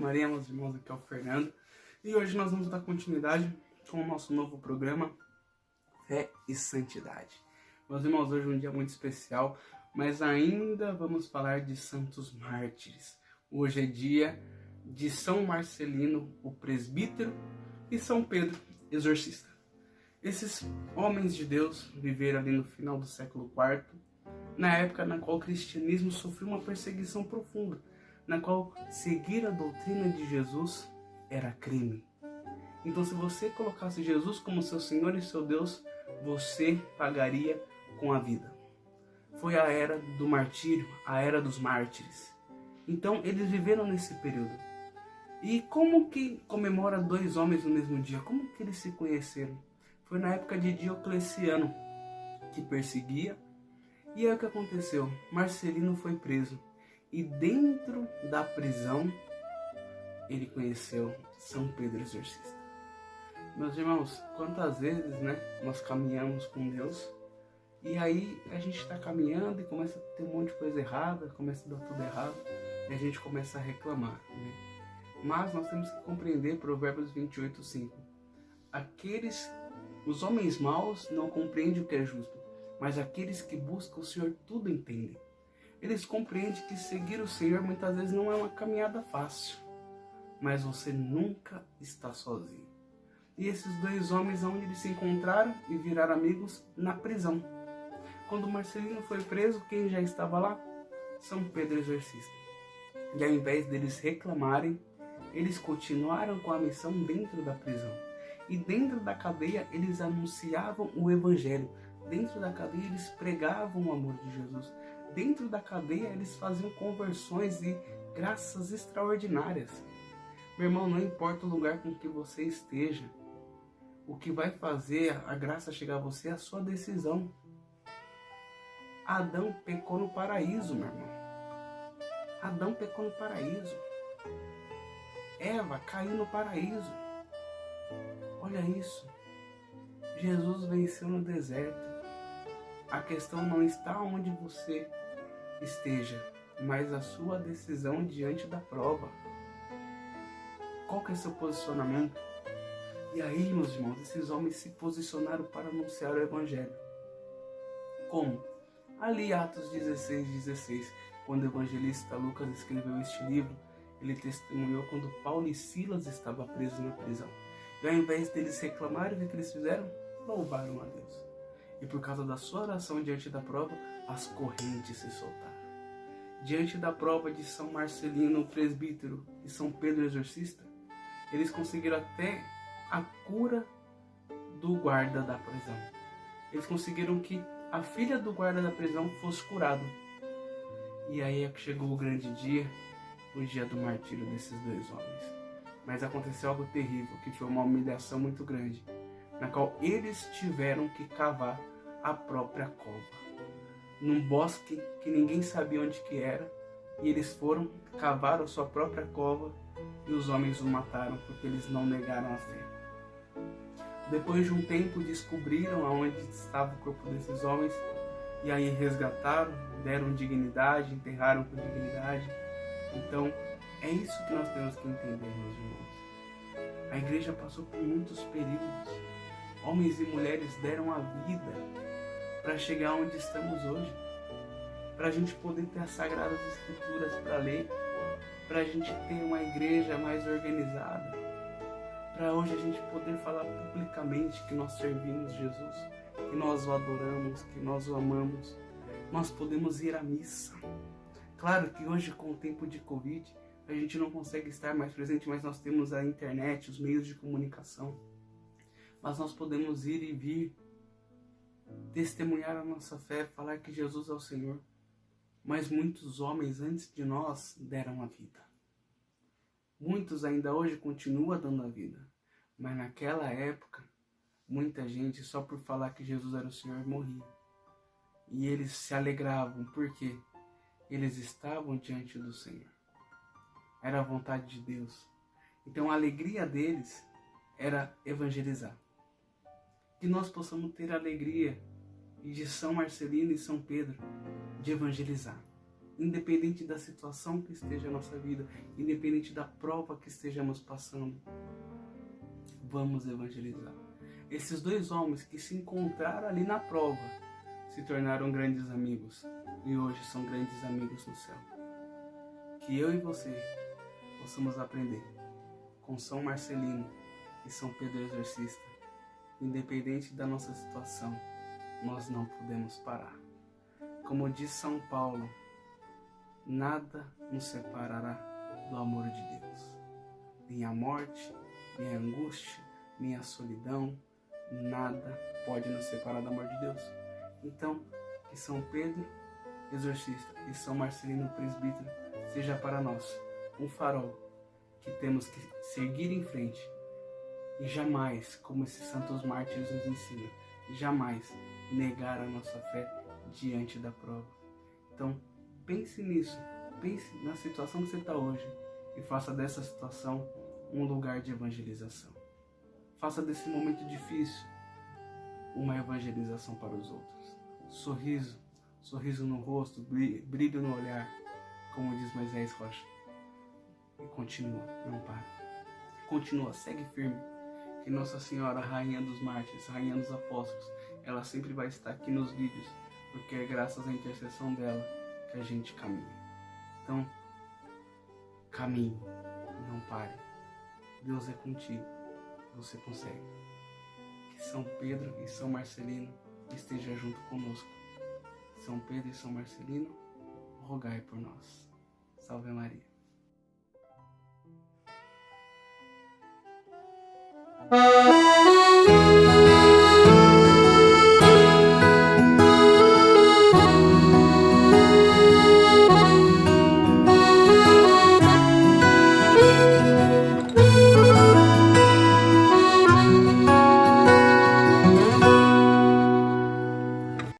Maria, meus irmãos, aqui é o Fernando. E hoje nós vamos dar continuidade com o nosso novo programa Fé e Santidade. Meus irmãos, hoje é um dia muito especial, mas ainda vamos falar de santos mártires. Hoje é dia de São Marcelino, o presbítero, e São Pedro, exorcista. Esses homens de Deus viveram ali no final do século IV, na época na qual o cristianismo sofreu uma perseguição profunda, na qual seguir a doutrina de Jesus era crime. Então, se você colocasse Jesus como seu Senhor e seu Deus, você pagaria com a vida. Foi a era do martírio, a era dos mártires. Então, eles viveram nesse período. E como que comemora dois homens no mesmo dia? Como que eles se conheceram? Foi na época de Diocleciano, que perseguia. E aí o que aconteceu? Marcelino foi preso. E dentro da prisão, ele conheceu São Pedro Exorcista. Meus irmãos, quantas vezes, nós caminhamos com Deus, e aí a gente está caminhando e começa a ter um monte de coisa errada, começa a dar tudo errado, e a gente começa a reclamar, Mas nós temos que compreender Provérbios 28:5. Os homens maus não compreendem o que é justo, mas aqueles que buscam o Senhor tudo entendem. Eles compreendem que seguir o Senhor muitas vezes não é uma caminhada fácil, mas você nunca está sozinho. E esses dois homens, onde eles se encontraram e viraram amigos? Na prisão. Quando Marcelino foi preso, quem já estava lá? São Pedro Exorcista. E ao invés deles reclamarem, eles continuaram com a missão dentro da prisão. E dentro da cadeia, eles anunciavam o Evangelho. Dentro da cadeia, eles pregavam o amor de Jesus. Dentro da cadeia, eles faziam conversões e graças extraordinárias. Meu irmão, não importa o lugar com que você esteja, o que vai fazer a graça chegar a você é a sua decisão. Adão pecou no paraíso, meu irmão. Adão pecou no paraíso. Eva caiu no paraíso. Olha isso. Jesus venceu no deserto. A questão não está onde você esteja, mas a sua decisão diante da prova. Qual que é seu posicionamento? E aí, meus irmãos, esses homens se posicionaram para anunciar o Evangelho. Como? Ali, Atos 16:16, quando o evangelista Lucas escreveu este livro, ele testemunhou quando Paulo e Silas estavam presos na prisão. E ao invés deles reclamarem, o que eles fizeram? Louvaram a Deus. E por causa da sua oração diante da prova, as correntes se soltaram. Diante da prova de São Marcelino, o presbítero, e São Pedro Exorcista, eles conseguiram até a cura do guarda da prisão. Eles conseguiram que a filha do guarda da prisão fosse curada. E aí é que chegou o grande dia, o dia do martírio desses dois homens. Mas aconteceu algo terrível, que foi uma humilhação muito grande, na qual eles tiveram que cavar a própria cova. Num bosque que ninguém sabia onde que era, e eles foram, cavaram a sua própria cova, e os homens o mataram, porque eles não negaram a fé. Depois de um tempo, descobriram aonde estava o corpo desses homens, e aí resgataram, deram dignidade, enterraram com dignidade. Então, é isso que nós temos que entender, meus irmãos. A igreja passou por muitos períodos. Homens e mulheres deram a vida para chegar onde estamos hoje. Para a gente poder ter as Sagradas Escrituras para ler. Para a gente ter uma igreja mais organizada. Para hoje a gente poder falar publicamente que nós servimos Jesus, que nós o adoramos, que nós o amamos. Nós podemos ir à missa. Claro que hoje, com o tempo de Covid, a gente não consegue estar mais presente, mas nós temos a internet, os meios de comunicação. Mas nós podemos ir e vir, testemunhar a nossa fé, falar que Jesus é o Senhor. Mas muitos homens antes de nós deram a vida. Muitos ainda hoje continuam dando a vida. Mas naquela época, muita gente só por falar que Jesus era o Senhor morria. E eles se alegravam, porque eles estavam diante do Senhor. Era a vontade de Deus. Então a alegria deles era evangelizar. Que nós possamos ter a alegria de São Marcelino e São Pedro de evangelizar. independente da situação que esteja a nossa vida, independente da prova que estejamos passando, vamos evangelizar. Esses dois homens que se encontraram ali na prova se tornaram grandes amigos e hoje são grandes amigos no céu. Que eu e você possamos aprender com São Marcelino e São Pedro Exorcista. Independente da nossa situação, nós não podemos parar. Como diz São Paulo, nada nos separará do amor de Deus. Nem a morte, nem a angústia, nem a solidão, nada pode nos separar do amor de Deus. Então, que São Pedro Exorcista e São Marcelino Presbítero seja para nós um farol que temos que seguir em frente e jamais, como esses santos mártires nos ensinam, jamais negar a nossa fé diante da prova. Então, pense nisso, pense na situação que você está hoje e faça dessa situação um lugar de evangelização. Faça desse momento difícil uma evangelização para os outros. Sorriso no rosto, brilho no olhar, como diz Moisés Rocha. E continua, não para. Continua, segue firme. Que Nossa Senhora, Rainha dos Mártires, Rainha dos Apóstolos, ela sempre vai estar aqui nos vídeos, porque é graças à intercessão dela que a gente caminha. Então, caminhe, não pare. Deus é contigo, você consegue. Que São Pedro e São Marcelino estejam junto conosco. São Pedro e São Marcelino, rogai por nós. Salve Maria.